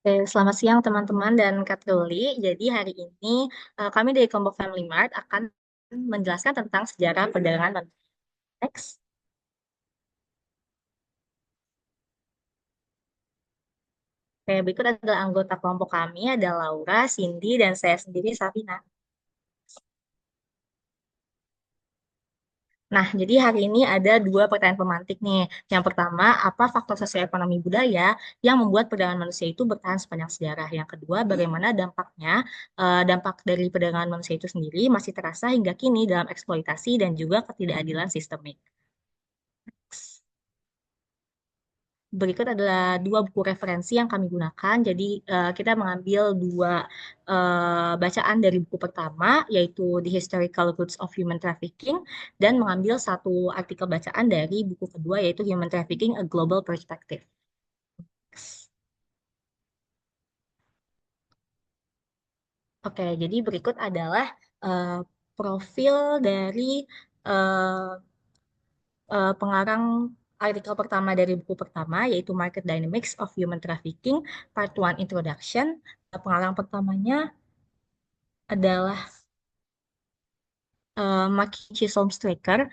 Oke, selamat siang teman-teman dan Kak Ruli. Jadi hari ini kami dari kelompok Family Mart akan menjelaskan tentang sejarah perdagangan dan teks. Oke, berikut adalah anggota kelompok kami, ada Laura, Cindy, dan saya sendiri, Safina. Nah, jadi hari ini ada dua pertanyaan pemantik nih. Yang pertama, apa faktor sosioekonomi budaya yang membuat perdagangan manusia itu bertahan sepanjang sejarah? Yang kedua, bagaimana dampak dari perdagangan manusia itu sendiri masih terasa hingga kini dalam eksploitasi dan juga ketidakadilan sistemik. Berikut adalah dua buku referensi yang kami gunakan. Jadi kita mengambil dua bacaan dari buku pertama, yaitu The Historical Roots of Human Trafficking, dan mengambil satu artikel bacaan dari buku kedua, yaitu Human Trafficking: A Global Perspective. Oke, jadi berikut adalah eh, profil dari eh, pengarang artikel pertama dari buku pertama, yaitu Market Dynamics of Human Trafficking, Part 1 Introduction. Pengarang pertamanya adalah Maki Chisolm Striker.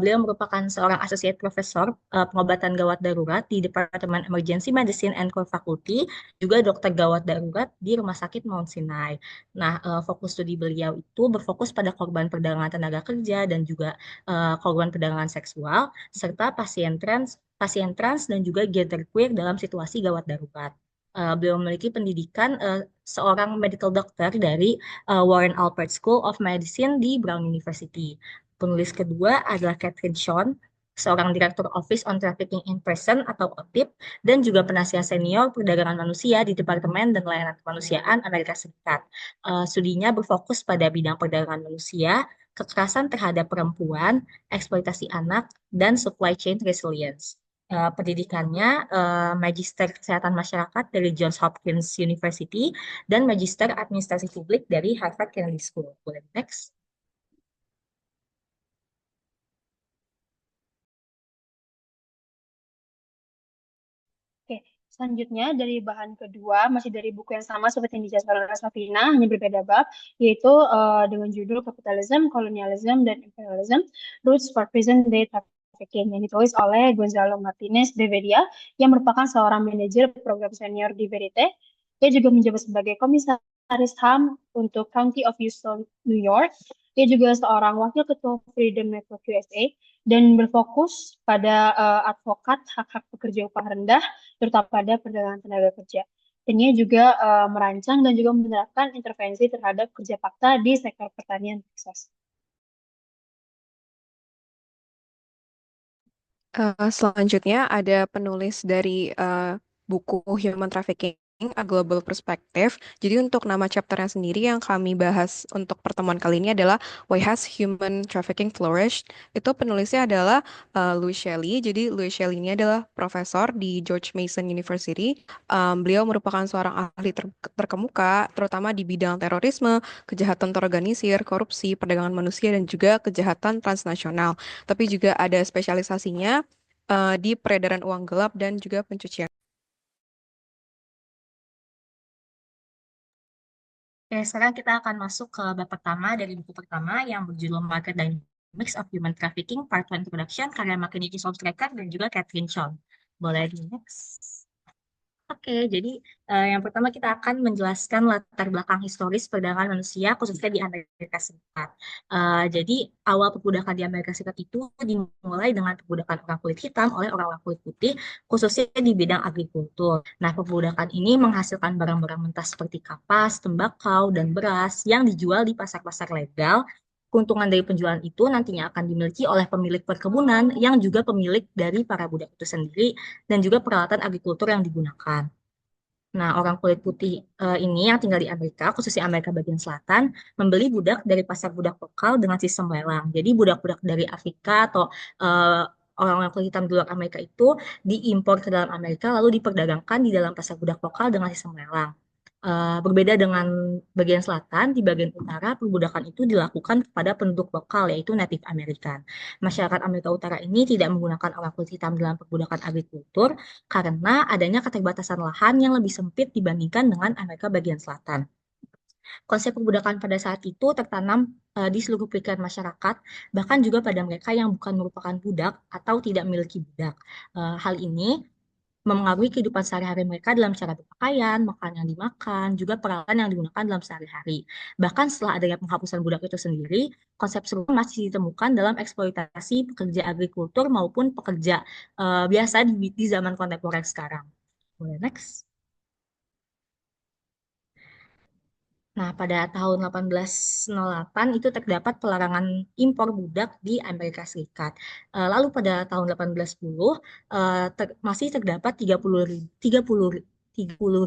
Beliau merupakan seorang associate profesor pengobatan gawat darurat di Departemen Emergency Medicine and Core Faculty, juga dokter gawat darurat di Rumah Sakit Mount Sinai. Nah, fokus studi beliau itu berfokus pada korban perdagangan tenaga kerja dan juga korban perdagangan seksual, serta pasien trans dan juga genderqueer dalam situasi gawat darurat. Beliau memiliki pendidikan seorang medical doctor dari Warren Alpert School of Medicine di Brown University. Penulis kedua adalah Catherine Sean, seorang Direktur Office on Trafficking in Person atau OTIP, dan juga penasihat senior perdagangan manusia di Departemen dan Layanan Kemanusiaan Amerika Serikat. Studinya berfokus pada bidang perdagangan manusia, kekerasan terhadap perempuan, eksploitasi anak, dan supply chain resilience. Pendidikannya Magister Kesehatan Masyarakat dari Johns Hopkins University dan Magister Administrasi Publik dari Harvard Kennedy School. Boleh next? Oke, selanjutnya dari bahan kedua, masih dari buku yang sama seperti yang dijelaskan oleh Rasmafina, hanya berbeda bab, yaitu dengan judul Capitalism, Colonialism, dan Imperialism, Roots for Present Day Trafficking, yang ditulis oleh Gonzalo Martinez de Veria, yang merupakan seorang manajer program senior di Verite. Dia juga menjabat sebagai komisaris HAM untuk County of Houston, New York. Dia juga seorang wakil ketua Freedom Network USA dan berfokus pada advokat hak-hak pekerja upah rendah terutama pada perdagangan tenaga kerja. Dan ia juga merancang dan juga menerapkan intervensi terhadap kerja paksa di sektor pertanian Texas. Selanjutnya ada penulis dari buku Human Trafficking, A Global Perspective. Jadi untuk nama chapternya sendiri yang kami bahas untuk pertemuan kali ini adalah Why Has Human Trafficking Flourished? Itu penulisnya adalah Louis Shelley. Jadi Louis Shelley ini adalah profesor di George Mason University. Beliau merupakan seorang ahli terkemuka, terutama di bidang terorisme, kejahatan terorganisir, korupsi, perdagangan manusia, dan juga kejahatan transnasional. Tapi juga ada spesialisasinya di peredaran uang gelap dan juga pencucian. Oke, sekarang kita akan masuk ke bab pertama dari buku pertama yang berjudul Market Dynamics of Human Trafficking, Part 1 Introduction, karya Mackenzie Solskjaer dan juga Catherine Sean. Boleh di next? Oke, jadi yang pertama kita akan menjelaskan latar belakang historis perdagangan manusia khususnya di Amerika Serikat. Jadi awal perbudakan di Amerika Serikat itu dimulai dengan perbudakan orang kulit hitam oleh orang kulit putih, khususnya di bidang agrikultur. Nah, perbudakan ini menghasilkan barang-barang mentah seperti kapas, tembakau, dan beras yang dijual di pasar-pasar legal. Keuntungan dari penjualan itu nantinya akan dimiliki oleh pemilik perkebunan yang juga pemilik dari para budak itu sendiri dan juga peralatan agrikultur yang digunakan. Nah, orang kulit putih ini yang tinggal di Amerika, khususnya Amerika bagian selatan, membeli budak dari pasar budak lokal dengan sistem lelang. Jadi budak-budak dari Afrika atau eh, orang-orang kulit hitam di luar Amerika itu diimpor ke dalam Amerika lalu diperdagangkan di dalam pasar budak lokal dengan sistem lelang. Berbeda dengan bagian selatan, di bagian utara perbudakan itu dilakukan kepada penduduk lokal yaitu Native American. Masyarakat Amerika Utara ini tidak menggunakan orang kulit hitam dalam perbudakan agrikultur karena adanya keterbatasan lahan yang lebih sempit dibandingkan dengan Amerika bagian selatan. Konsep perbudakan pada saat itu tertanam di seluruh pikiran masyarakat, bahkan juga pada mereka yang bukan merupakan budak atau tidak memiliki budak. Hal ini memengaruhi kehidupan sehari-hari mereka dalam cara berpakaian, makanan yang dimakan, juga peralatan yang digunakan dalam sehari-hari. Bahkan setelah adanya penghapusan budak itu sendiri, konsep serupa masih ditemukan dalam eksploitasi pekerja agrikultur maupun pekerja biasa di zaman kontemporer sekarang. Boleh next. Nah, pada tahun 1808 itu terdapat pelarangan impor budak di Amerika Serikat. Lalu pada tahun 1810 masih terdapat 30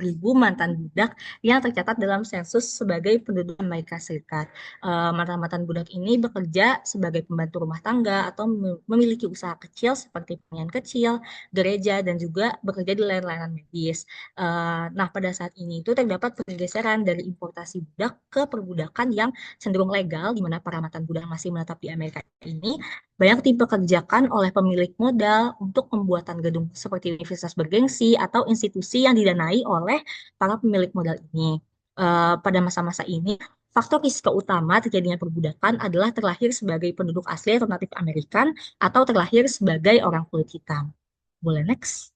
ribu mantan budak yang tercatat dalam sensus sebagai penduduk Amerika Serikat. Mantan-mantan budak ini bekerja sebagai pembantu rumah tangga atau memiliki usaha kecil seperti penyan kecil, gereja, dan juga bekerja di layanan medis. Nah, pada saat ini itu terdapat pergeseran dari importasi budak ke perbudakan yang cenderung legal, di mana para mantan budak masih menetap di Amerika ini banyak dipekerjakan oleh pemilik modal untuk pembuatan gedung seperti universitas bergengsi atau institusi yang didanai oleh para pemilik modal ini. Pada masa-masa ini, faktor risiko utama terjadinya perbudakan adalah terlahir sebagai penduduk asli atau natif Amerikan atau terlahir sebagai orang kulit hitam. Boleh next?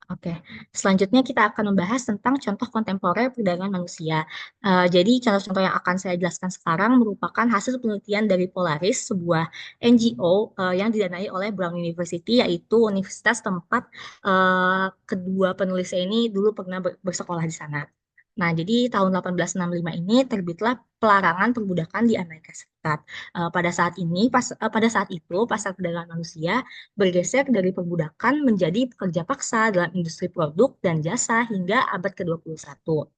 Oke, selanjutnya kita akan membahas tentang contoh kontemporer perdagangan manusia. Jadi contoh-contoh yang akan saya jelaskan sekarang merupakan hasil penelitian dari Polaris, sebuah NGO yang didanai oleh Brown University, yaitu universitas tempat kedua penulisnya ini dulu pernah bersekolah di sana. Nah, jadi tahun 1865 ini terbitlah pelarangan perbudakan di Amerika Serikat. Pada saat itu pasar perdagangan manusia bergeser dari perbudakan menjadi pekerja paksa dalam industri produk dan jasa hingga abad ke-21.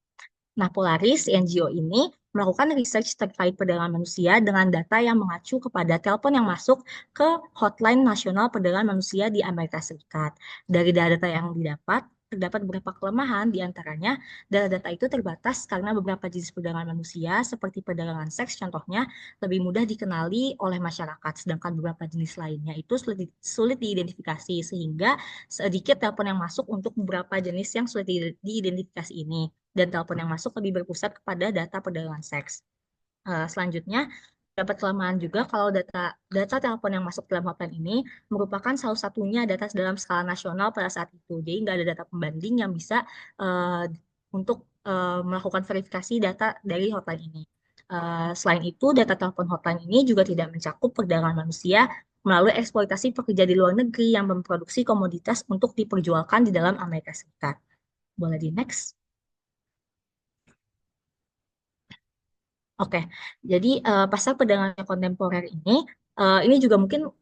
Nah, Polaris, NGO ini melakukan research terkait perdagangan manusia dengan data yang mengacu kepada telepon yang masuk ke hotline nasional perdagangan manusia di Amerika Serikat. Dari data yang didapat, terdapat beberapa kelemahan, di antaranya data-data itu terbatas karena beberapa jenis perdagangan manusia seperti perdagangan seks contohnya lebih mudah dikenali oleh masyarakat, sedangkan beberapa jenis lainnya itu sulit diidentifikasi sehingga sedikit telepon yang masuk untuk beberapa jenis yang sulit diidentifikasi ini dan telepon yang masuk lebih berpusat kepada data perdagangan seks. Selanjutnya, dapat kelemahan juga kalau data telepon yang masuk dalam hotline ini merupakan salah satunya data dalam skala nasional pada saat itu. Jadi nggak ada data pembanding yang bisa untuk melakukan verifikasi data dari hotline ini. Selain itu, data telepon hotline ini juga tidak mencakup perdagangan manusia melalui eksploitasi pekerja di luar negeri yang memproduksi komoditas untuk diperjualkan di dalam Amerika Serikat. Boleh di next? Oke, jadi pasar perdagangan kontemporer ini juga mungkin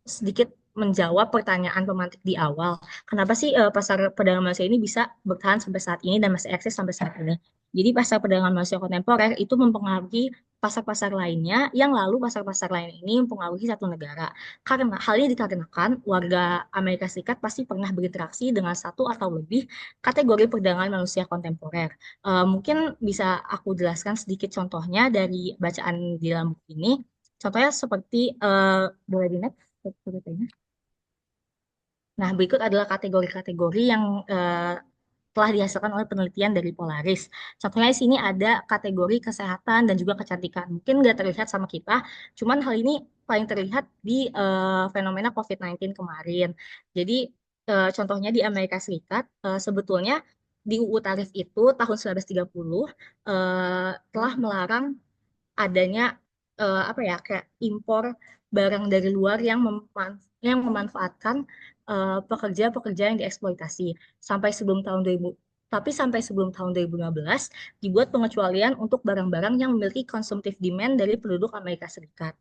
sedikit menjawab pertanyaan pemantik di awal. Kenapa sih pasar perdagangan manusia ini bisa bertahan sampai saat ini dan masih eksis sampai saat ini? Jadi pasar perdagangan manusia kontemporer itu mempengaruhi pasar-pasar lainnya, yang lalu pasar-pasar lain ini mempengaruhi satu negara. Karena hal ini dikarenakan warga Amerika Serikat pasti pernah berinteraksi dengan satu atau lebih kategori perdagangan manusia kontemporer. Mungkin bisa aku jelaskan sedikit contohnya dari bacaan di dalam buku ini. Contohnya seperti boleh di next ceritanya. Nah, berikut adalah kategori-kategori yang telah dihasilkan oleh penelitian dari Polaris. Contohnya di sini ada kategori kesehatan dan juga kecantikan. Mungkin nggak terlihat sama kita, cuman hal ini paling terlihat di fenomena COVID-19 kemarin. Jadi contohnya di Amerika Serikat, sebetulnya di UU Tarif itu tahun 1930 telah melarang adanya apa ya kayak impor barang dari luar yang memanfaatkan pekerja-pekerja yang dieksploitasi sampai sebelum tahun 2000, tapi sampai sebelum tahun 2015 dibuat pengecualian untuk barang-barang yang memiliki konsumtif demand dari penduduk Amerika Serikat.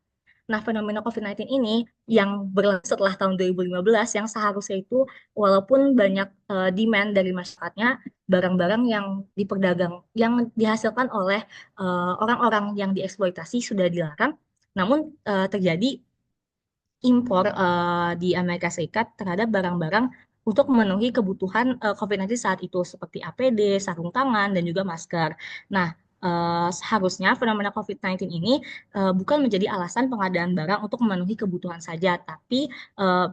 Nah, fenomena COVID-19 ini yang berlangsung setelah tahun 2015 yang seharusnya itu walaupun banyak demand dari masyarakatnya, barang-barang yang diperdagang, yang dihasilkan oleh orang-orang yang dieksploitasi sudah dilarang, namun terjadi impor di Amerika Serikat terhadap barang-barang untuk memenuhi kebutuhan COVID-19 saat itu seperti APD, sarung tangan, dan juga masker. Nah, seharusnya fenomena COVID-19 ini bukan menjadi alasan pengadaan barang untuk memenuhi kebutuhan saja, tapi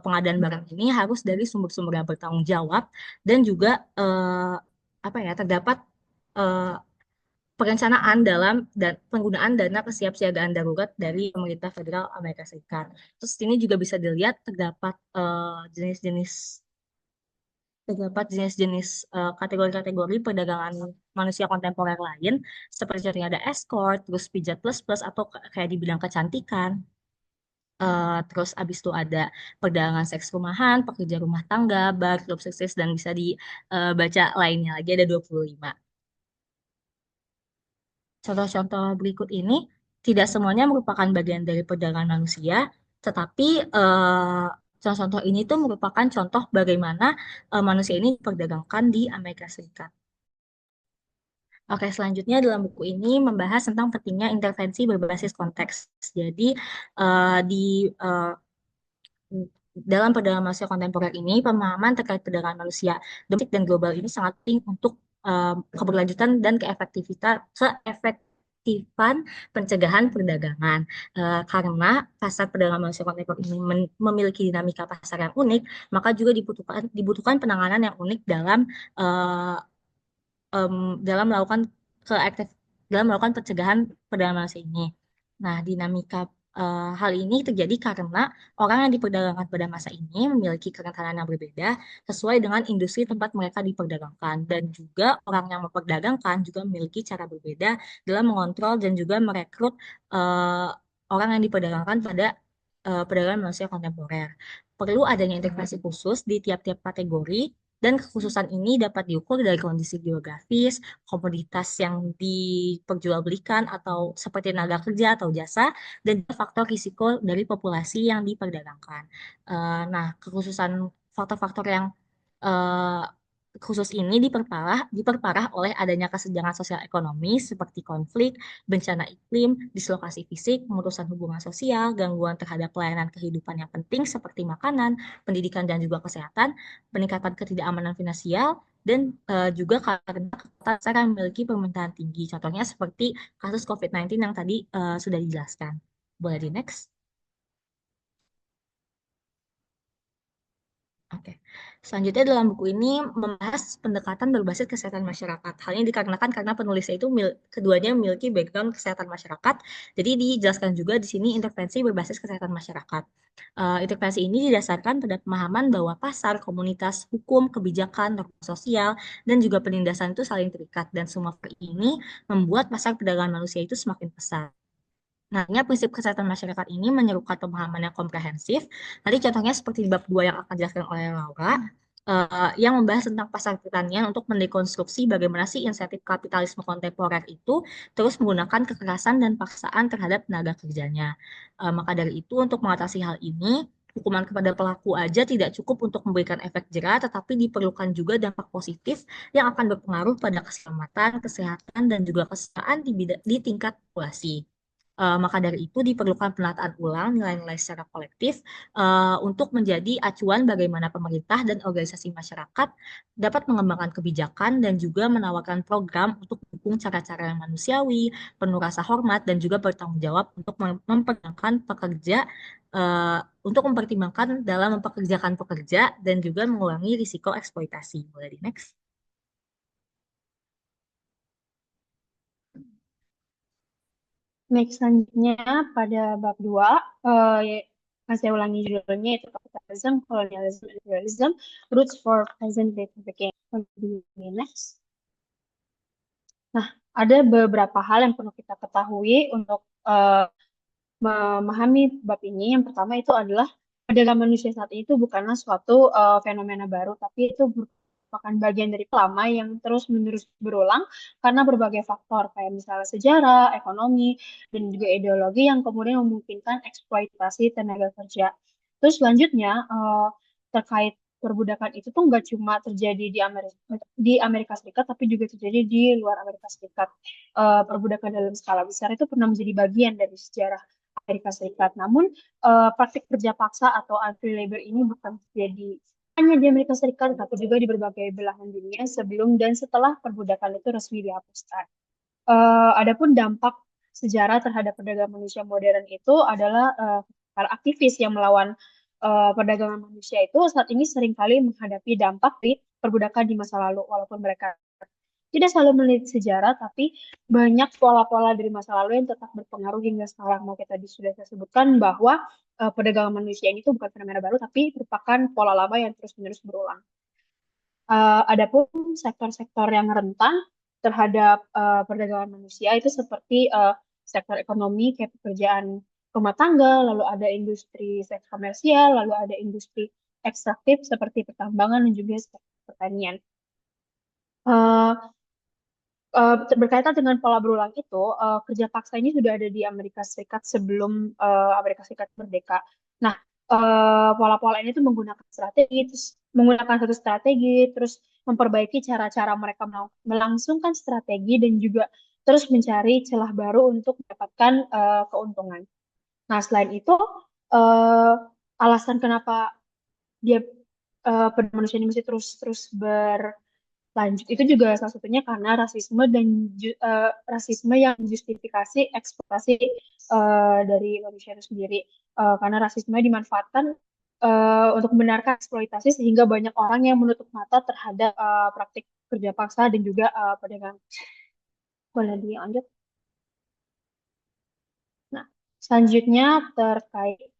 pengadaan barang ini harus dari sumber-sumber yang bertanggung jawab dan juga apa ya terdapat eh, perencanaan dalam dan penggunaan dana kesiapsiagaan darurat dari pemerintah federal Amerika Serikat. Terus ini juga bisa dilihat jenis-jenis terdapat jenis-jenis kategori-kategori perdagangan manusia kontemporer lain seperti contohnya ada escort, terus pijat plus plus atau kayak di bidang kecantikan. Terus abis itu ada perdagangan seks rumahan, pekerja rumah tangga, bar, klub sukses, dan bisa dibaca lainnya lagi ada 25. Contoh-contoh berikut ini tidak semuanya merupakan bagian dari perdagangan manusia, tetapi contoh-contoh ini tuh merupakan contoh bagaimana manusia ini diperdagangkan di Amerika Serikat. Oke, selanjutnya dalam buku ini membahas tentang pentingnya intervensi berbasis konteks. Jadi di dalam perdagangan manusia kontemporer ini, pemahaman terkait perdagangan manusia domestik dan global ini sangat penting untuk keberlanjutan dan keefektifan pencegahan perdagangan. Karena pasar perdagangan manusia kontemporer ini memiliki dinamika pasar yang unik, maka juga dibutuhkan penanganan yang unik uh, dalam melakukan keaktif dalam melakukan pencegahan perdagangan manusia ini. Nah, dinamika hal ini terjadi karena orang yang diperdagangkan pada masa ini memiliki kerentanan yang berbeda sesuai dengan industri tempat mereka diperdagangkan dan juga orang yang memperdagangkan juga memiliki cara berbeda dalam mengontrol dan juga merekrut eh, orang yang diperdagangkan pada perdagangan manusia kontemporer. Perlu adanya intervensi khusus di tiap-tiap kategori dan kekhususan ini dapat diukur dari kondisi geografis, komoditas yang diperjualbelikan atau seperti tenaga kerja atau jasa, dan juga faktor risiko dari populasi yang diperdagangkan. Nah, kekhususan faktor-faktor yang eh, khusus ini diperparah oleh adanya kesenjangan sosial ekonomi seperti konflik, bencana iklim, dislokasi fisik, pemutusan hubungan sosial, gangguan terhadap pelayanan kehidupan yang penting seperti makanan, pendidikan dan juga kesehatan, peningkatan ketidakamanan finansial, dan juga karena kekuatan yang memiliki permintaan tinggi. Contohnya seperti kasus COVID-19 yang tadi sudah dijelaskan. Boleh di next? Oke. Selanjutnya dalam buku ini membahas pendekatan berbasis kesehatan masyarakat. Hal ini dikarenakan karena penulisnya itu keduanya memiliki background kesehatan masyarakat. Jadi dijelaskan juga di sini intervensi berbasis kesehatan masyarakat. Intervensi ini didasarkan pada pemahaman bahwa pasar, komunitas, hukum, kebijakan, norma sosial, dan juga penindasan itu saling terikat. Dan semua ini membuat pasar perdagangan manusia itu semakin besar. Nah, prinsip kesehatan masyarakat ini menyerukan pemahaman yang komprehensif. Nanti contohnya seperti di bab 2 yang akan dijelaskan oleh Laura, yang membahas tentang pasar pertanian untuk mendekonstruksi bagaimana sih insentif kapitalisme kontemporer itu terus menggunakan kekerasan dan paksaan terhadap tenaga kerjanya. Maka dari itu, untuk mengatasi hal ini, hukuman kepada pelaku aja tidak cukup untuk memberikan efek jera, tetapi diperlukan juga dampak positif yang akan berpengaruh pada keselamatan, kesehatan, dan juga kesetaraan di tingkat populasi. Maka dari itu diperlukan penataan ulang nilai-nilai secara kolektif untuk menjadi acuan bagaimana pemerintah dan organisasi masyarakat dapat mengembangkan kebijakan dan juga menawarkan program untuk mendukung cara-cara yang manusiawi, penuh rasa hormat, dan juga bertanggung jawab untuk mempertimbangkan pekerja eh, untuk mempertimbangkan dalam mempekerjakan pekerja dan juga mengurangi risiko eksploitasi. Boleh di next? Next, selanjutnya pada bab 2, saya ulangi judulnya, itu Capitalism, Colonialism, Imperialism, Roots for Present Day Thinking. Next. Nah, ada beberapa hal yang perlu kita ketahui untuk memahami bab ini. Yang pertama itu adalah perdagangan manusia saat ini itu bukanlah suatu fenomena baru, tapi itu merupakan bagian dari lama yang terus-menerus berulang karena berbagai faktor, kayak misalnya sejarah, ekonomi, dan juga ideologi yang kemudian memungkinkan eksploitasi tenaga kerja. Terus selanjutnya, terkait perbudakan itu tuh nggak cuma terjadi di Amerika Serikat, tapi juga terjadi di luar Amerika Serikat. Perbudakan dalam skala besar itu pernah menjadi bagian dari sejarah Amerika Serikat. Namun praktik kerja paksa atau unfree labor ini bukan terjadi hanya di Amerika Serikat, tapi juga di berbagai belahan dunia sebelum dan setelah perbudakan itu resmi dihapuskan. Adapun dampak sejarah terhadap perdagangan manusia modern itu adalah para aktivis yang melawan perdagangan manusia itu saat ini seringkali menghadapi dampak di perbudakan di masa lalu, walaupun mereka tidak selalu meneliti sejarah, tapi banyak pola-pola dari masa lalu yang tetap berpengaruh hingga sekarang. Makanya tadi sudah saya sebutkan bahwa perdagangan manusia ini tuh bukan fenomena baru, tapi merupakan pola lama yang terus-menerus berulang. Adapun sektor-sektor yang rentan terhadap perdagangan manusia itu seperti sektor ekonomi kayak pekerjaan rumah tangga, lalu ada industri seks komersial, lalu ada industri ekstraktif seperti pertambangan dan juga sektor pertanian. Eh, Berkaitan dengan pola berulang itu, kerja paksa ini sudah ada di Amerika Serikat sebelum Amerika Serikat merdeka. Nah, pola-pola ini tuh menggunakan satu strategi, terus memperbaiki cara-cara mereka melangsungkan strategi dan juga terus mencari celah baru untuk mendapatkan keuntungan. Nah, selain itu, eh, alasan kenapa dia manusia ini masih terus lanjut itu juga salah satunya karena rasisme yang justifikasi eksploitasi dari manusia itu sendiri. Karena rasisme dimanfaatkan untuk membenarkan eksploitasi sehingga banyak orang yang menutup mata terhadap praktik kerja paksa dan juga perdagangan. Boleh dilanjut. Nah, selanjutnya terkait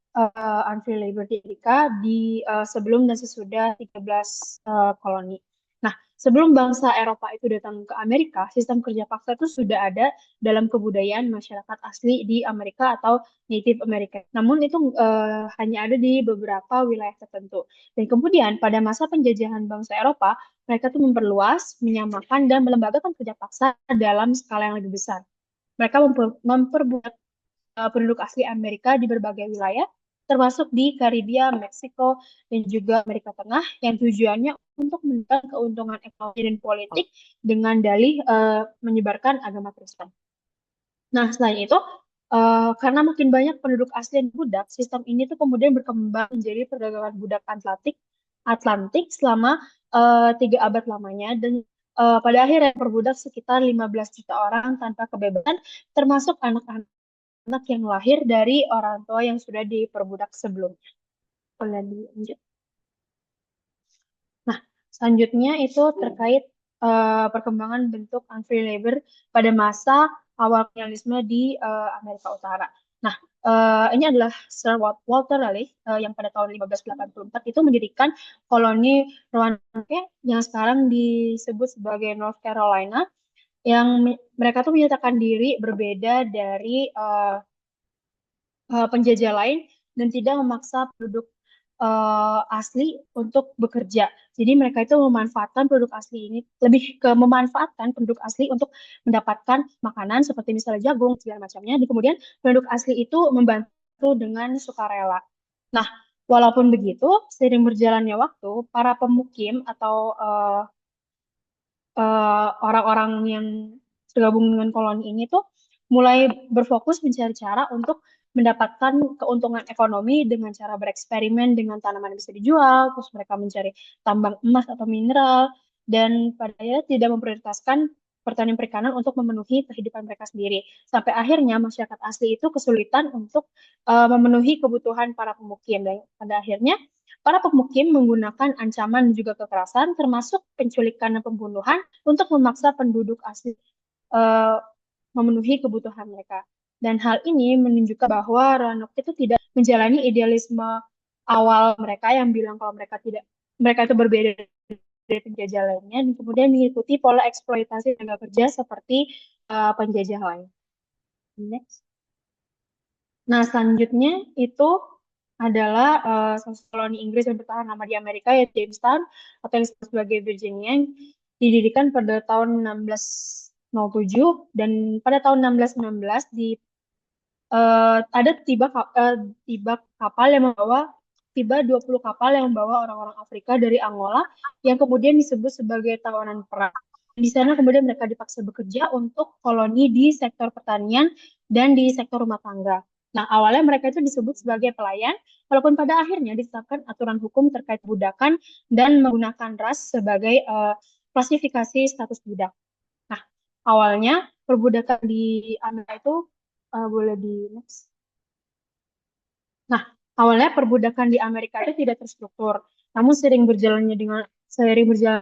unfair labor di Amerika di sebelum dan sesudah 13 koloni. Nah, sebelum bangsa Eropa itu datang ke Amerika, sistem kerja paksa itu sudah ada dalam kebudayaan masyarakat asli di Amerika atau Native American. Namun itu hanya ada di beberapa wilayah tertentu. Dan kemudian pada masa penjajahan bangsa Eropa, mereka tuh memperluas, menyamakan, dan melembagakan kerja paksa dalam skala yang lebih besar. Mereka memperbuat penduduk asli Amerika di berbagai wilayah, termasuk di Karibia, Meksiko, dan juga Amerika Tengah, yang tujuannya untuk mendapatkan keuntungan ekonomi dan politik dengan dalih menyebarkan agama Kristen. Nah, selain itu, karena makin banyak penduduk asli yang budak, sistem ini tuh kemudian berkembang menjadi perdagangan budak Atlantik selama 3 abad lamanya, dan pada akhirnya perbudak sekitar 15 juta orang tanpa kebebasan, termasuk anak-anak yang lahir dari orang tua yang sudah diperbudak sebelumnya. Boleh dilanjut. Nah, selanjutnya itu terkait perkembangan bentuk unfair labor pada masa awal kolonialisme di Amerika Utara. Nah, ini adalah Sir Walter Raleigh yang pada tahun 1584 itu mendirikan koloni Roanoke yang sekarang disebut sebagai North Carolina, yang mereka tuh menyatakan diri berbeda dari penjajah lain dan tidak memaksa penduduk asli untuk bekerja. Jadi mereka itu memanfaatkan penduduk asli ini, lebih ke memanfaatkan penduduk asli untuk mendapatkan makanan seperti misalnya jagung, segala macamnya. Dan kemudian penduduk asli itu membantu dengan sukarela. Nah, walaupun begitu, seiring berjalannya waktu, para pemukim atau orang-orang yang tergabung dengan koloni ini tuh mulai berfokus mencari cara untuk mendapatkan keuntungan ekonomi dengan cara bereksperimen dengan tanaman yang bisa dijual, terus mereka mencari tambang emas atau mineral, dan pada akhirnya tidak memprioritaskan pertanian perikanan untuk memenuhi kehidupan mereka sendiri. Sampai akhirnya masyarakat asli itu kesulitan untuk memenuhi kebutuhan para pemukim, dan pada akhirnya para pemukim menggunakan ancaman dan juga kekerasan, termasuk penculikan dan pembunuhan, untuk memaksa penduduk asli eh, memenuhi kebutuhan mereka. Dan hal ini menunjukkan bahwa Roanoke itu tidak menjalani idealisme awal mereka yang bilang kalau mereka itu berbeda dari penjajah lainnya, dan kemudian mengikuti pola eksploitasi tenaga kerja seperti penjajah lain. Next. Nah, selanjutnya itu adalah salah satu koloni Inggris yang bertahan lama di Amerika, yaitu Jamestown atau yang disebut sebagai Virginia, yang didirikan pada tahun 1607, dan pada tahun 1619 ada tiba 20 kapal yang membawa orang-orang Afrika dari Angola yang kemudian disebut sebagai tawanan perang. Di sana kemudian mereka dipaksa bekerja untuk koloni di sektor pertanian dan di sektor rumah tangga. Nah, awalnya mereka itu disebut sebagai pelayan, walaupun pada akhirnya ditetapkan aturan hukum terkait perbudakan dan menggunakan ras sebagai klasifikasi status budak. Nah, awalnya perbudakan di Amerika itu boleh di next. Nah, awalnya perbudakan di Amerika itu tidak terstruktur, namun seiring berjalan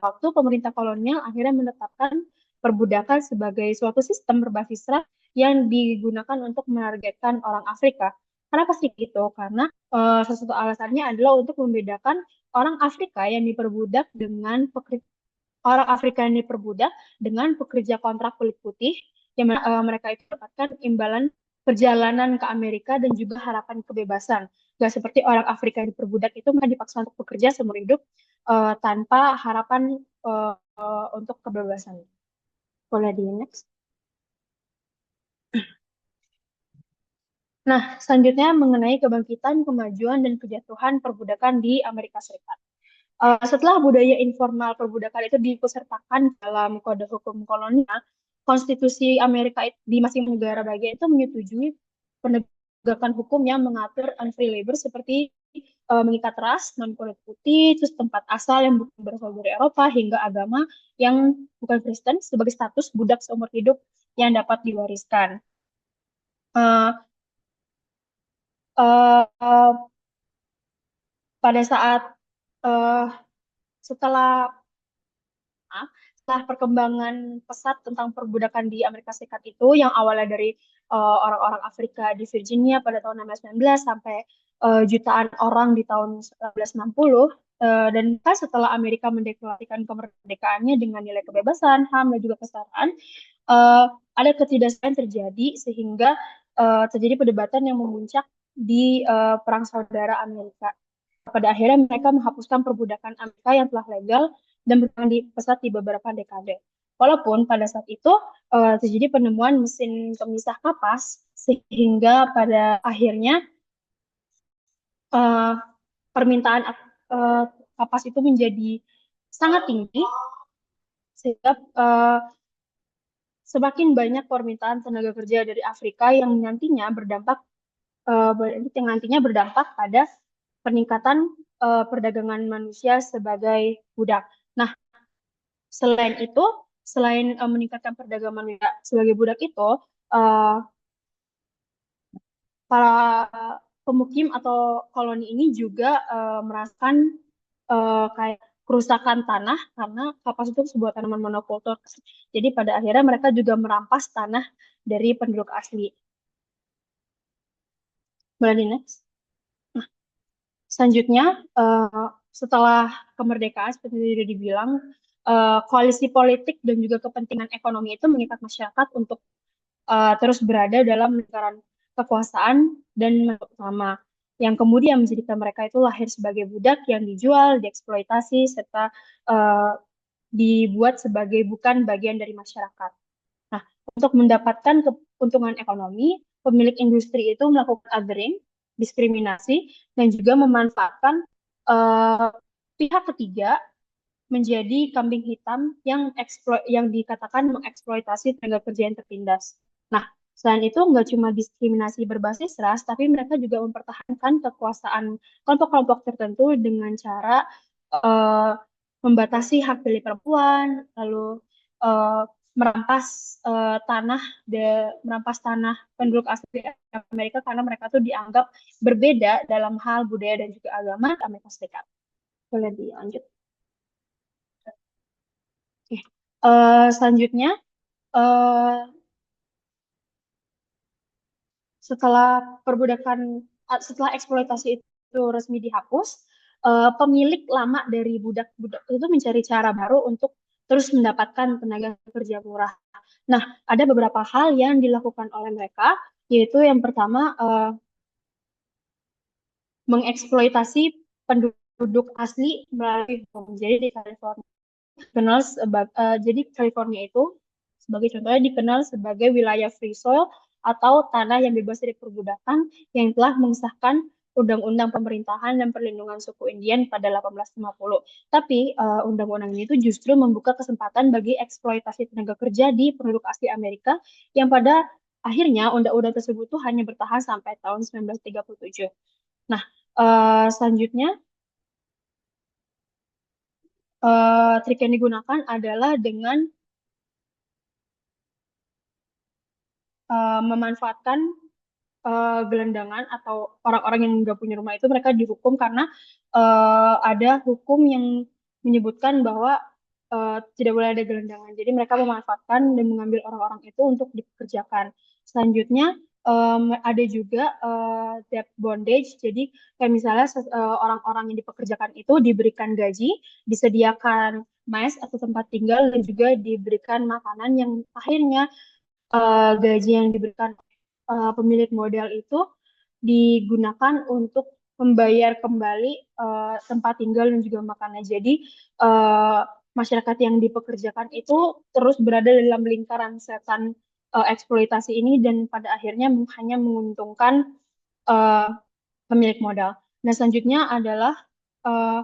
waktu, pemerintah kolonial akhirnya menetapkan perbudakan sebagai suatu sistem berbasis ras yang digunakan untuk menargetkan orang Afrika. Kenapa sih gitu? Karena salah satu alasannya adalah untuk membedakan orang Afrika yang diperbudak dengan orang Afrika yang diperbudak dengan pekerja kontrak kulit putih yang mereka itu mendapatkan imbalan perjalanan ke Amerika dan juga harapan kebebasan. Gak seperti orang Afrika yang diperbudak itu nggak dipaksa untuk bekerja seumur hidup tanpa harapan untuk kebebasan. Boleh di next. Nah, selanjutnya mengenai kebangkitan, kemajuan, dan kejatuhan perbudakan di Amerika Serikat. Setelah budaya informal perbudakan itu diikutsertakan dalam kode hukum kolonial, konstitusi Amerika di masing-masing negara bagian itu menyetujui penegakan hukum yang mengatur unfree labor seperti mengikat ras, non kulit putih, terus tempat asal yang bukan berasal dari Eropa hingga agama yang bukan Kristen sebagai status budak seumur hidup yang dapat diwariskan. Uh, uh, Pada saat uh, setelah setelah perkembangan pesat tentang perbudakan di Amerika Serikat itu yang awalnya dari orang-orang Afrika di Virginia pada tahun 1919 sampai jutaan orang di tahun 1960 dan kan setelah Amerika mendeklarasikan kemerdekaannya dengan nilai kebebasan, HAM dan juga kesetaraan, uh, ada ketidaksesuaian terjadi sehingga terjadi perdebatan yang memuncak di Perang Saudara Amerika. Pada akhirnya mereka menghapuskan perbudakan Amerika yang telah legal dan berkembang pesat di beberapa dekade. Walaupun pada saat itu terjadi penemuan mesin pemisah kapas sehingga pada akhirnya uh, permintaan kapas itu menjadi sangat tinggi sehingga semakin banyak permintaan tenaga kerja dari Afrika yang nantinya berdampak pada peningkatan perdagangan manusia sebagai budak. Nah, selain itu, selain meningkatkan perdagangan manusia sebagai budak itu, uh, para pemukim atau koloni ini juga merasakan kayak kerusakan tanah karena kapas itu sebuah tanaman monokultur. Jadi pada akhirnya mereka juga merampas tanah dari penduduk asli. Boleh di next? Nah, selanjutnya, setelah kemerdekaan, seperti yang sudah dibilang, koalisi politik dan juga kepentingan ekonomi itu mengikat masyarakat untuk terus berada dalam lingkaran kekuasaan dan utama yang kemudian menjadikan mereka itu lahir sebagai budak yang dijual, dieksploitasi, serta dibuat sebagai bukan bagian dari masyarakat. Nah, untuk mendapatkan keuntungan ekonomi, pemilik industri itu melakukan othering, diskriminasi, dan juga memanfaatkan uh, pihak ketiga menjadi kambing hitam yang dikatakan mengeksploitasi tenaga kerja yang tertindas. Nah, selain itu nggak cuma diskriminasi berbasis ras, tapi mereka juga mempertahankan kekuasaan kelompok-kelompok tertentu dengan cara uh, membatasi hak pilih perempuan, lalu uh, merampas merampas tanah penduduk asli Amerika karena mereka tuh dianggap berbeda dalam hal budaya dan juga agama Amerika Serikat. Boleh dilanjut? Oke. Selanjutnya, uh, setelah eksploitasi itu resmi dihapus, pemilik lama dari budak-budak itu mencari cara baru untuk terus mendapatkan tenaga kerja murah. Nah, ada beberapa hal yang dilakukan oleh mereka, yaitu yang pertama mengeksploitasi penduduk asli melalui hukum. Jadi di California jadi California itu sebagai contohnya dikenal sebagai wilayah free soil atau tanah yang bebas dari perbudakan yang telah mengesahkan Undang-Undang Pemerintahan dan Perlindungan Suku Indian pada 1850. Tapi undang-undang ini itu justru membuka kesempatan bagi eksploitasi tenaga kerja di penduduk asli Amerika yang pada akhirnya undang-undang tersebut tuh hanya bertahan sampai tahun 1937. Nah, selanjutnya trik yang digunakan adalah dengan memanfaatkan gelandangan atau orang-orang yang nggak punya rumah itu mereka dihukum karena ada hukum yang menyebutkan bahwa tidak boleh ada gelandangan. Jadi mereka memanfaatkan dan mengambil orang-orang itu untuk dipekerjakan. Selanjutnya ada juga debt bondage. Jadi kayak misalnya orang-orang yang dipekerjakan itu diberikan gaji, disediakan mes atau tempat tinggal dan juga diberikan makanan yang akhirnya gaji yang diberikan pemilik modal itu digunakan untuk membayar kembali tempat tinggal dan juga makanan. Jadi eh, masyarakat yang dipekerjakan itu terus berada dalam lingkaran setan eksploitasi ini dan pada akhirnya hanya menguntungkan eh, pemilik modal. Nah, selanjutnya adalah eh,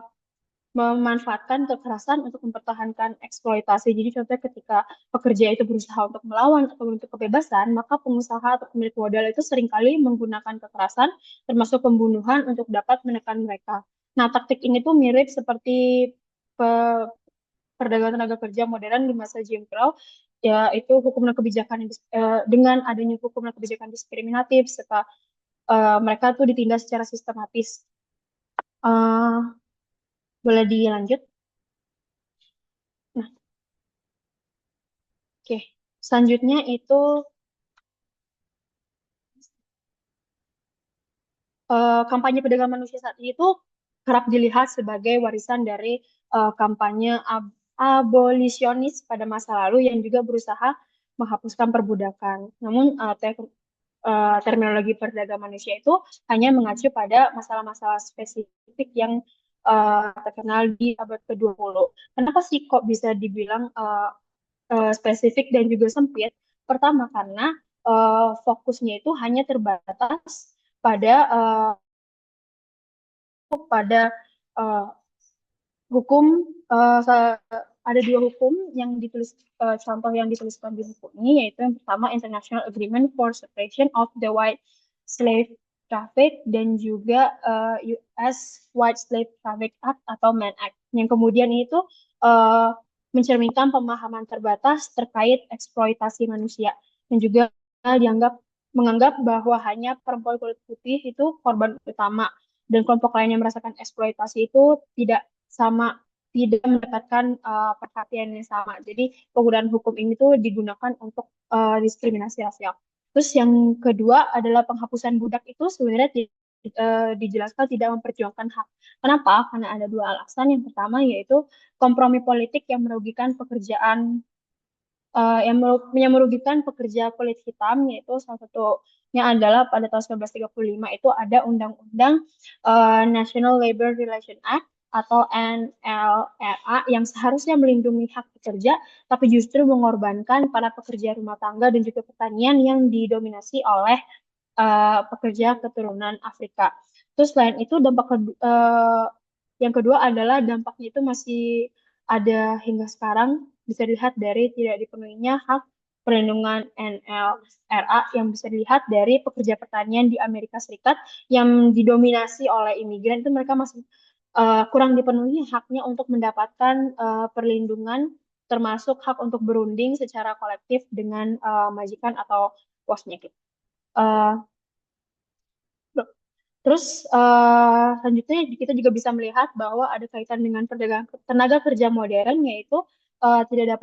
memanfaatkan kekerasan untuk mempertahankan eksploitasi. Jadi contohnya ketika pekerja itu berusaha untuk melawan atau untuk kebebasan, maka pengusaha atau pemilik modal itu seringkali menggunakan kekerasan, termasuk pembunuhan untuk dapat menekan mereka. Nah, taktik ini tuh mirip seperti pe- perdagangan tenaga kerja modern di masa Jim Crow, yaitu hukum dan kebijakan dengan adanya hukum dan kebijakan diskriminatif serta mereka tuh ditindas secara sistematis. Eh, boleh dilanjut? Nah, oke. Selanjutnya itu kampanye perdagangan manusia saat ini itu kerap dilihat sebagai warisan dari kampanye abolisionis pada masa lalu yang juga berusaha menghapuskan perbudakan. Namun terminologi perdagangan manusia itu hanya mengacu pada masalah-masalah spesifik yang terkenal di abad ke-20. Kenapa sih kok bisa dibilang spesifik dan juga sempit? Pertama karena fokusnya itu hanya terbatas pada uh, hukum ada dua hukum yang ditulis contoh yang dituliskan di buku ini yaitu yang pertama International Agreement for Suppression of the White Slave Traffic dan juga US White Slave Traffic Act atau Mann Act yang kemudian itu uh, mencerminkan pemahaman terbatas terkait eksploitasi manusia dan juga menganggap bahwa hanya perempuan kulit putih itu korban utama dan kelompok lain yang merasakan eksploitasi itu tidak mendapatkan perhatian yang sama. Jadi penggunaan hukum ini tuh digunakan untuk diskriminasi rasial. Terus yang kedua adalah penghapusan budak itu sebenarnya dijelaskan tidak memperjuangkan hak. Kenapa? Karena ada dua alasan. Yang pertama yaitu kompromi politik yang merugikan yang merugikan pekerja kulit hitam, yaitu salah satunya adalah pada tahun 1935 itu ada Undang-Undang National Labor Relations Act atau NLRA yang seharusnya melindungi hak pekerja, tapi justru mengorbankan para pekerja rumah tangga dan juga pertanian yang didominasi oleh pekerja keturunan Afrika. Terus selain itu yang kedua adalah dampaknya itu masih ada hingga sekarang bisa dilihat dari tidak dipenuhinya hak perlindungan NLRA yang bisa dilihat dari pekerja pertanian di Amerika Serikat yang didominasi oleh imigran itu mereka masih kurang dipenuhi haknya untuk mendapatkan perlindungan termasuk hak untuk berunding secara kolektif dengan majikan atau bosnya gitu. Uh, Terus selanjutnya kita juga bisa melihat bahwa ada kaitan dengan perdagangan tenaga kerja modern yaitu tidak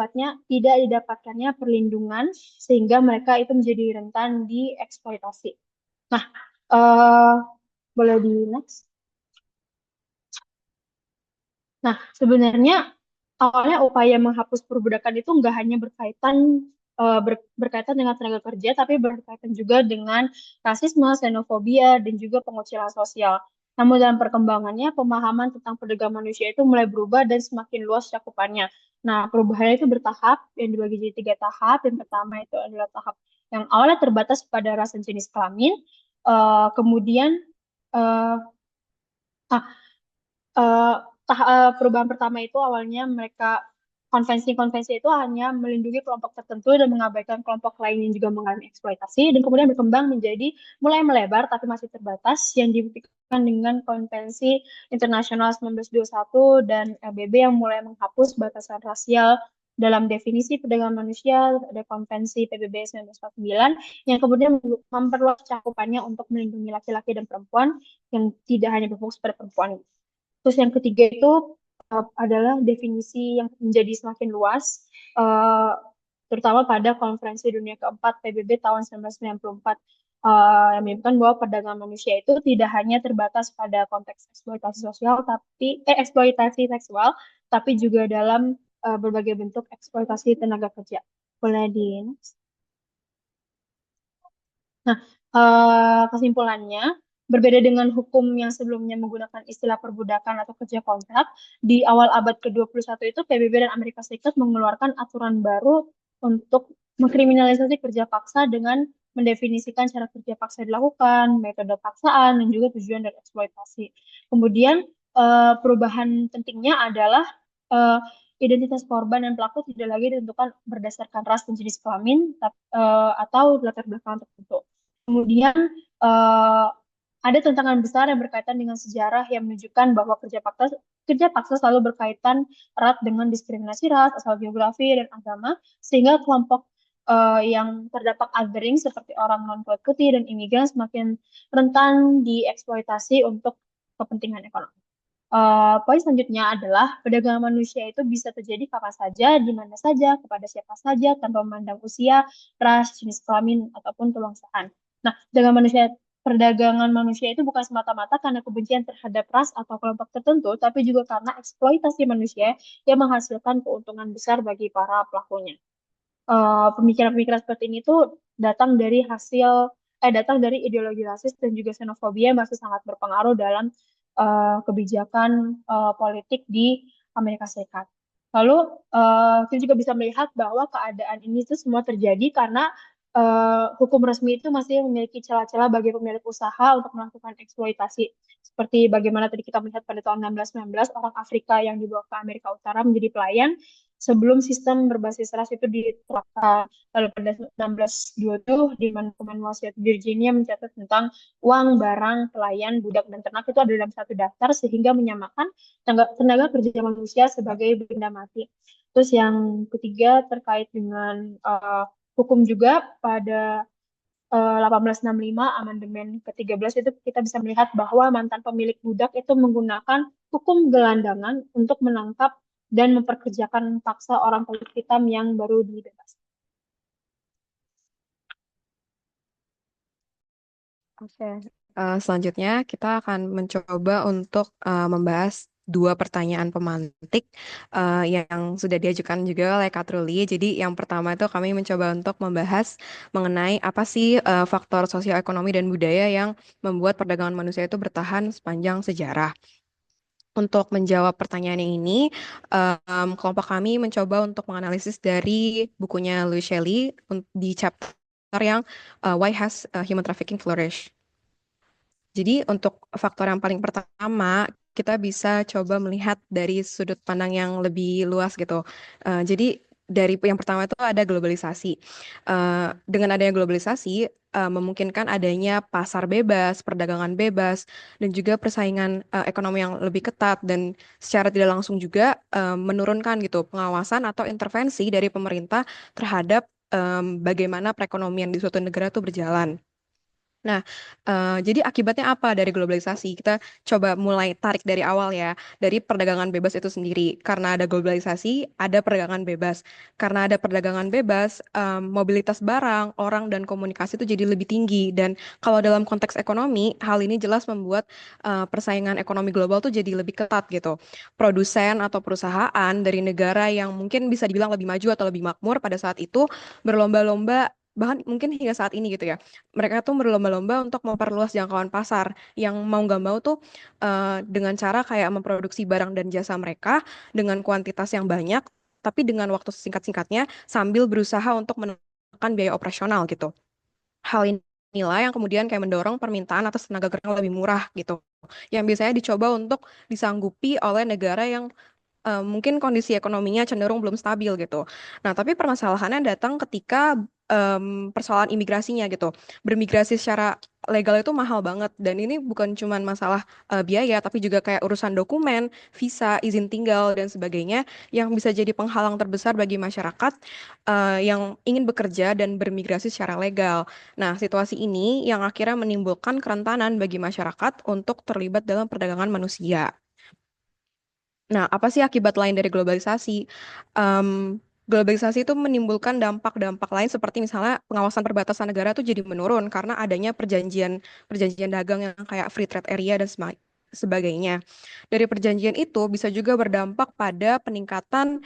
didapatkannya perlindungan sehingga mereka itu menjadi rentan dieksploitasi. Nah, eh, boleh di next. Nah, sebenarnya awalnya upaya menghapus perbudakan itu nggak hanya berkaitan dengan tenaga kerja, tapi berkaitan juga dengan rasisme, xenofobia, dan juga pengucilan sosial. Namun dalam perkembangannya, pemahaman tentang perdagangan manusia itu mulai berubah dan semakin luas cakupannya. Nah, perubahannya itu bertahap, yang dibagi jadi tiga tahap. Yang pertama itu adalah tahap yang awalnya terbatas pada rasa jenis kelamin, kemudian eh, ah, eh, perubahan pertama itu awalnya mereka konvensi-konvensi itu hanya melindungi kelompok tertentu dan mengabaikan kelompok lain yang juga mengalami eksploitasi, dan kemudian berkembang menjadi mulai melebar tapi masih terbatas yang dibuktikan dengan Konvensi Internasional 1921 dan PBB yang mulai menghapus batasan rasial dalam definisi perdagangan manusia. Ada Konvensi PBB 1949 yang kemudian memperluas cakupannya untuk melindungi laki-laki dan perempuan yang tidak hanya berfokus pada perempuan. Terus yang ketiga itu adalah definisi yang menjadi semakin luas, uh, terutama pada Konferensi Dunia Keempat PBB tahun 1994, yang menyebutkan bahwa perdagangan manusia itu tidak hanya terbatas pada konteks eksploitasi sosial, eksploitasi seksual, tapi juga dalam berbagai bentuk eksploitasi tenaga kerja. Boleh di next. Nah, kesimpulannya, berbeda dengan hukum yang sebelumnya menggunakan istilah perbudakan atau kerja kontrak, di awal abad ke-21 itu PBB dan Amerika Serikat mengeluarkan aturan baru untuk mengkriminalisasi kerja paksa dengan mendefinisikan cara kerja paksa dilakukan, metode paksaan, dan juga tujuan dari eksploitasi. Kemudian, perubahan pentingnya adalah eh, identitas korban dan pelaku tidak lagi ditentukan berdasarkan ras dan jenis kelamin atau latar belakang tertentu. Kemudian eh, ada tantangan besar yang berkaitan dengan sejarah yang menunjukkan bahwa kerja paksa selalu berkaitan erat dengan diskriminasi ras, asal geografi, dan agama, sehingga kelompok yang terdapat othering seperti orang non-kulit putih dan imigran semakin rentan dieksploitasi untuk kepentingan ekonomi. Poin selanjutnya adalah perdagangan manusia itu bisa terjadi kapan saja, di mana saja, kepada siapa saja, tanpa memandang usia, ras, jenis kelamin, ataupun kebangsaan. Nah, perdagangan manusia itu bukan semata-mata karena kebencian terhadap ras atau kelompok tertentu, tapi juga karena eksploitasi manusia yang menghasilkan keuntungan besar bagi para pelakunya. Pemikiran-pemikiran seperti ini tuh datang dari ideologi rasis dan juga xenofobia yang masih sangat berpengaruh dalam kebijakan politik di Amerika Serikat. Lalu kita juga bisa melihat bahwa keadaan ini tuh semua terjadi karena hukum resmi itu masih memiliki celah-celah bagi pemilik usaha untuk melakukan eksploitasi. Seperti bagaimana tadi kita melihat pada tahun 1619, orang Afrika yang dibawa ke Amerika Utara menjadi pelayan sebelum sistem berbasis ras itu diterapkan. Lalu pada 1620 di mana Commonwealth Virginia mencatat tentang uang, barang, pelayan, budak, dan ternak itu ada dalam satu daftar sehingga menyamakan tenaga kerja manusia sebagai benda mati. Terus yang ketiga terkait dengan hukum juga pada 1865 amandemen ke-13 itu kita bisa melihat bahwa mantan pemilik budak itu menggunakan hukum gelandangan untuk menangkap dan memperkerjakan paksa orang kulit hitam yang baru dibebaskan. Oke, selanjutnya kita akan mencoba untuk membahas dua pertanyaan pemantik yang sudah diajukan juga oleh Kak Truli. Jadi yang pertama itu kami mencoba untuk membahas mengenai apa sih faktor sosioekonomi dan budaya yang membuat perdagangan manusia itu bertahan sepanjang sejarah. Untuk menjawab pertanyaan yang ini, kelompok kami mencoba untuk menganalisis dari bukunya Louis Shelley di chapter yang Why Has Human Trafficking Flourished? Jadi untuk faktor yang paling pertama, kita bisa coba melihat dari sudut pandang yang lebih luas gitu. Jadi dari yang pertama itu ada globalisasi. Dengan adanya globalisasi, memungkinkan adanya pasar bebas, perdagangan bebas, dan juga persaingan ekonomi yang lebih ketat dan secara tidak langsung juga menurunkan gitu pengawasan atau intervensi dari pemerintah terhadap bagaimana perekonomian di suatu negara itu berjalan. Nah, jadi akibatnya apa dari globalisasi? Kita coba mulai tarik dari awal ya, dari perdagangan bebas itu sendiri. Karena ada globalisasi, ada perdagangan bebas. Karena ada perdagangan bebas, mobilitas barang, orang, dan komunikasi itu jadi lebih tinggi. Dan kalau dalam konteks ekonomi, hal ini jelas membuat persaingan ekonomi global tuh jadi lebih ketat gitu. Produsen atau perusahaan dari negara yang mungkin bisa dibilang lebih maju atau lebih makmur pada saat itu berlomba-lomba bahkan mungkin hingga saat ini gitu ya mereka tuh berlomba-lomba untuk memperluas jangkauan pasar yang mau nggak mau tuh dengan cara kayak memproduksi barang dan jasa mereka dengan kuantitas yang banyak, tapi dengan waktu singkat-singkatnya sambil berusaha untuk menekan biaya operasional gitu. Hal inilah yang kemudian kayak mendorong permintaan atas tenaga kerja yang lebih murah gitu, yang biasanya dicoba untuk disanggupi oleh negara yang mungkin kondisi ekonominya cenderung belum stabil gitu. Nah, tapi permasalahannya datang ketika persoalan imigrasinya gitu. Bermigrasi secara legal itu mahal banget dan ini bukan cuma masalah biaya tapi juga kayak urusan dokumen, visa, izin tinggal dan sebagainya yang bisa jadi penghalang terbesar bagi masyarakat yang ingin bekerja dan bermigrasi secara legal. Nah, situasi ini yang akhirnya menimbulkan kerentanan bagi masyarakat untuk terlibat dalam perdagangan manusia. Nah, apa sih akibat lain dari globalisasi? Globalisasi itu menimbulkan dampak-dampak lain seperti misalnya pengawasan perbatasan negara tuh jadi menurun karena adanya perjanjian perjanjian dagang yang kayak free trade area dan sebagainya. Dari perjanjian itu bisa juga berdampak pada peningkatan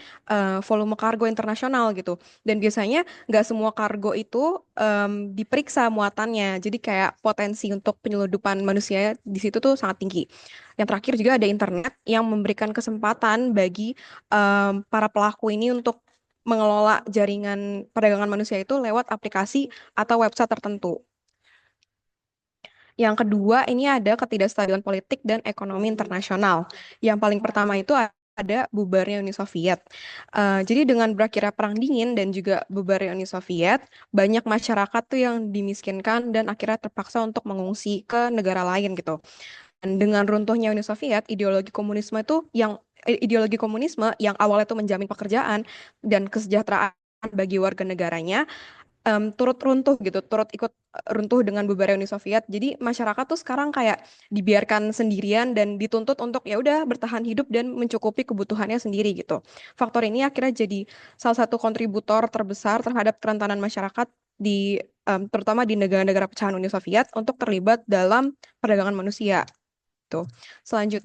volume kargo internasional gitu. Dan biasanya nggak semua kargo itu diperiksa muatannya. Jadi kayak potensi untuk penyeludupan manusia di situ tuh sangat tinggi. Yang terakhir juga ada internet yang memberikan kesempatan bagi para pelaku ini untuk mengelola jaringan perdagangan manusia itu lewat aplikasi atau website tertentu. Yang kedua, ini ada ketidakstabilan politik dan ekonomi internasional. Yang paling pertama itu ada bubarnya Uni Soviet. Jadi dengan berakhirnya Perang Dingin dan juga bubarnya Uni Soviet, banyak masyarakat tuh yang dimiskinkan dan akhirnya terpaksa untuk mengungsi ke negara lain gitu. Dan dengan runtuhnya Uni Soviet, ideologi komunisme yang awalnya itu menjamin pekerjaan dan kesejahteraan bagi warga negaranya turut runtuh gitu, turut ikut runtuh dengan bubarnya Uni Soviet. Jadi masyarakat tuh sekarang kayak dibiarkan sendirian dan dituntut untuk ya udah bertahan hidup dan mencukupi kebutuhannya sendiri gitu. Faktor ini akhirnya jadi salah satu kontributor terbesar terhadap kerentanan masyarakat terutama di negara-negara pecahan Uni Soviet untuk terlibat dalam perdagangan manusia. Tuh. Selanjut,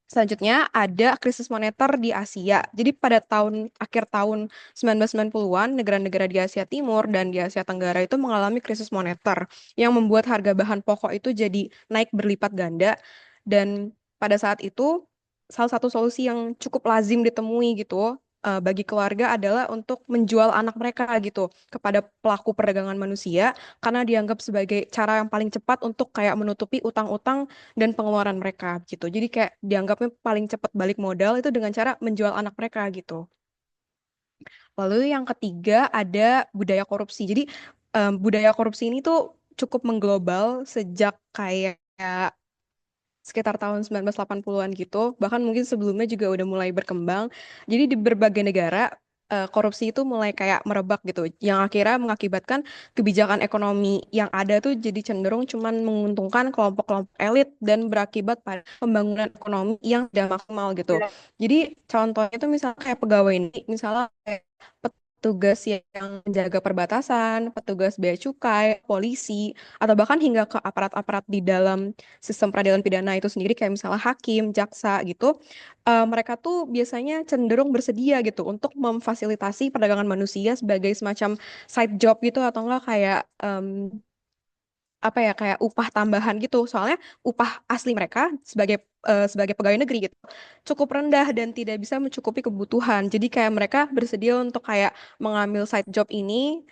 Selanjutnya ada krisis moneter di Asia. Jadi pada akhir tahun 1990-an, negara-negara di Asia Timur dan di Asia Tenggara itu mengalami krisis moneter yang membuat harga bahan pokok itu jadi naik berlipat ganda. Dan pada saat itu, salah satu solusi yang cukup lazim ditemui gitu bagi keluarga adalah untuk menjual anak mereka gitu kepada pelaku perdagangan manusia karena dianggap sebagai cara yang paling cepat untuk kayak menutupi utang-utang dan pengeluaran mereka gitu. Jadi kayak dianggapnya paling cepat balik modal itu dengan cara menjual anak mereka gitu. Lalu yang ketiga ada budaya korupsi. Jadi budaya korupsi ini tuh cukup mengglobal sejak kayak sekitar tahun 1980-an gitu. Bahkan mungkin sebelumnya juga udah mulai berkembang. Jadi di berbagai negara korupsi itu mulai kayak merebak gitu. Yang akhirnya mengakibatkan kebijakan ekonomi yang ada tuh jadi cenderung cuman menguntungkan kelompok-kelompok elit dan berakibat pada pembangunan ekonomi yang tidak maksimal gitu. Jadi contohnya itu misalnya kayak pegawai ini, misalnya kayak petugas yang menjaga perbatasan, petugas bea cukai, polisi, atau bahkan hingga ke aparat-aparat di dalam sistem peradilan pidana itu sendiri kayak misalnya hakim, jaksa gitu, mereka tuh biasanya cenderung bersedia gitu untuk memfasilitasi perdagangan manusia sebagai semacam side job gitu atau enggak kayak apa ya kayak upah tambahan gitu. Soalnya upah asli mereka sebagai pegawai negeri gitu cukup rendah dan tidak bisa mencukupi kebutuhan. Jadi kayak mereka bersedia untuk kayak mengambil side job ini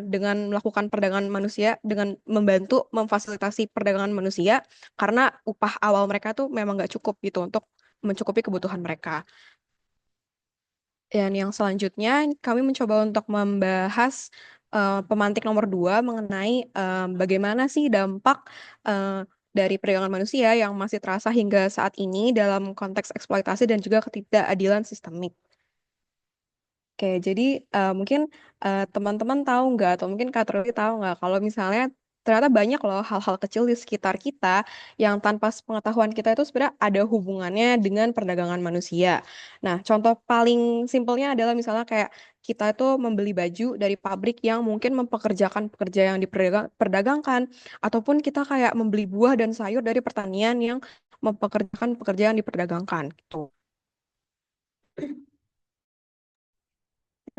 dengan melakukan perdagangan manusia dengan membantu memfasilitasi perdagangan manusia karena upah awal mereka tuh memang nggak cukup gitu untuk mencukupi kebutuhan mereka. Dan yang selanjutnya, kami mencoba untuk membahas pemantik nomor 2 mengenai bagaimana sih dampak dari perdagangan manusia yang masih terasa hingga saat ini dalam konteks eksploitasi dan juga ketidakadilan sistemik. Oke, jadi mungkin teman-teman tahu nggak, atau mungkin Kak Troy tahu nggak, kalau misalnya ternyata banyak loh hal-hal kecil di sekitar kita yang tanpa pengetahuan kita itu sebenarnya ada hubungannya dengan perdagangan manusia. Nah, contoh paling simpelnya adalah misalnya kayak kita itu membeli baju dari pabrik yang mungkin mempekerjakan pekerja yang diperdagangkan, ataupun kita kayak membeli buah dan sayur dari pertanian yang mempekerjakan pekerja yang diperdagangkan gitu.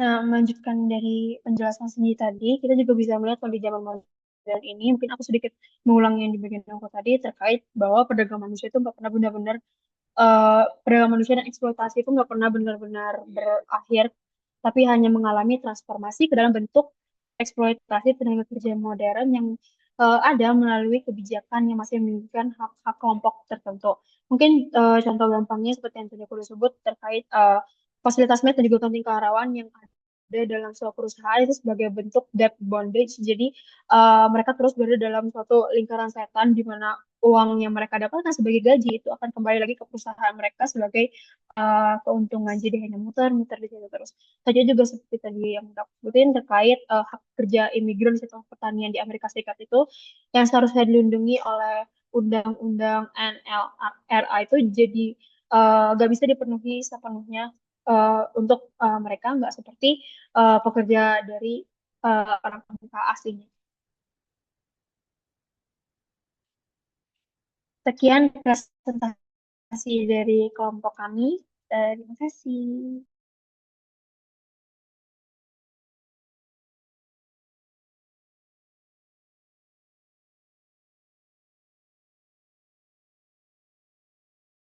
Nah, melanjutkan dari penjelasan sendiri tadi, kita juga bisa melihat kalau di zaman modern ini, mungkin aku sedikit mengulang yang di bagian aku tadi terkait bahwa perdagangan manusia itu nggak pernah benar-benar perdagangan manusia dan eksploitasi itu nggak pernah benar-benar berakhir, tapi hanya mengalami transformasi ke dalam bentuk eksploitasi tenaga kerja modern yang ada melalui kebijakan yang masih memiliki hak-hak kelompok tertentu. Mungkin contoh gampangnya seperti yang tadi aku udah sebut terkait fasilitas med dan juga kantin kearawan yang ada dalam suatu perusahaan itu sebagai bentuk debt bondage. Jadi mereka terus berada dalam suatu lingkaran setan di mana uang yang mereka dapatkan sebagai gaji itu akan kembali lagi ke perusahaan mereka sebagai keuntungan. Jadi hanya muter-muter di situ terus. Saja juga seperti tadi yang aku sebutin terkait hak kerja imigran di sektor pertanian di Amerika Serikat itu yang seharusnya dilindungi oleh undang-undang NLRA itu jadi nggak bisa dipenuhi sepenuhnya untuk mereka nggak seperti pekerja dari orang Amerika aslinya. Sekian presentasi dari kelompok kami. Terima kasih.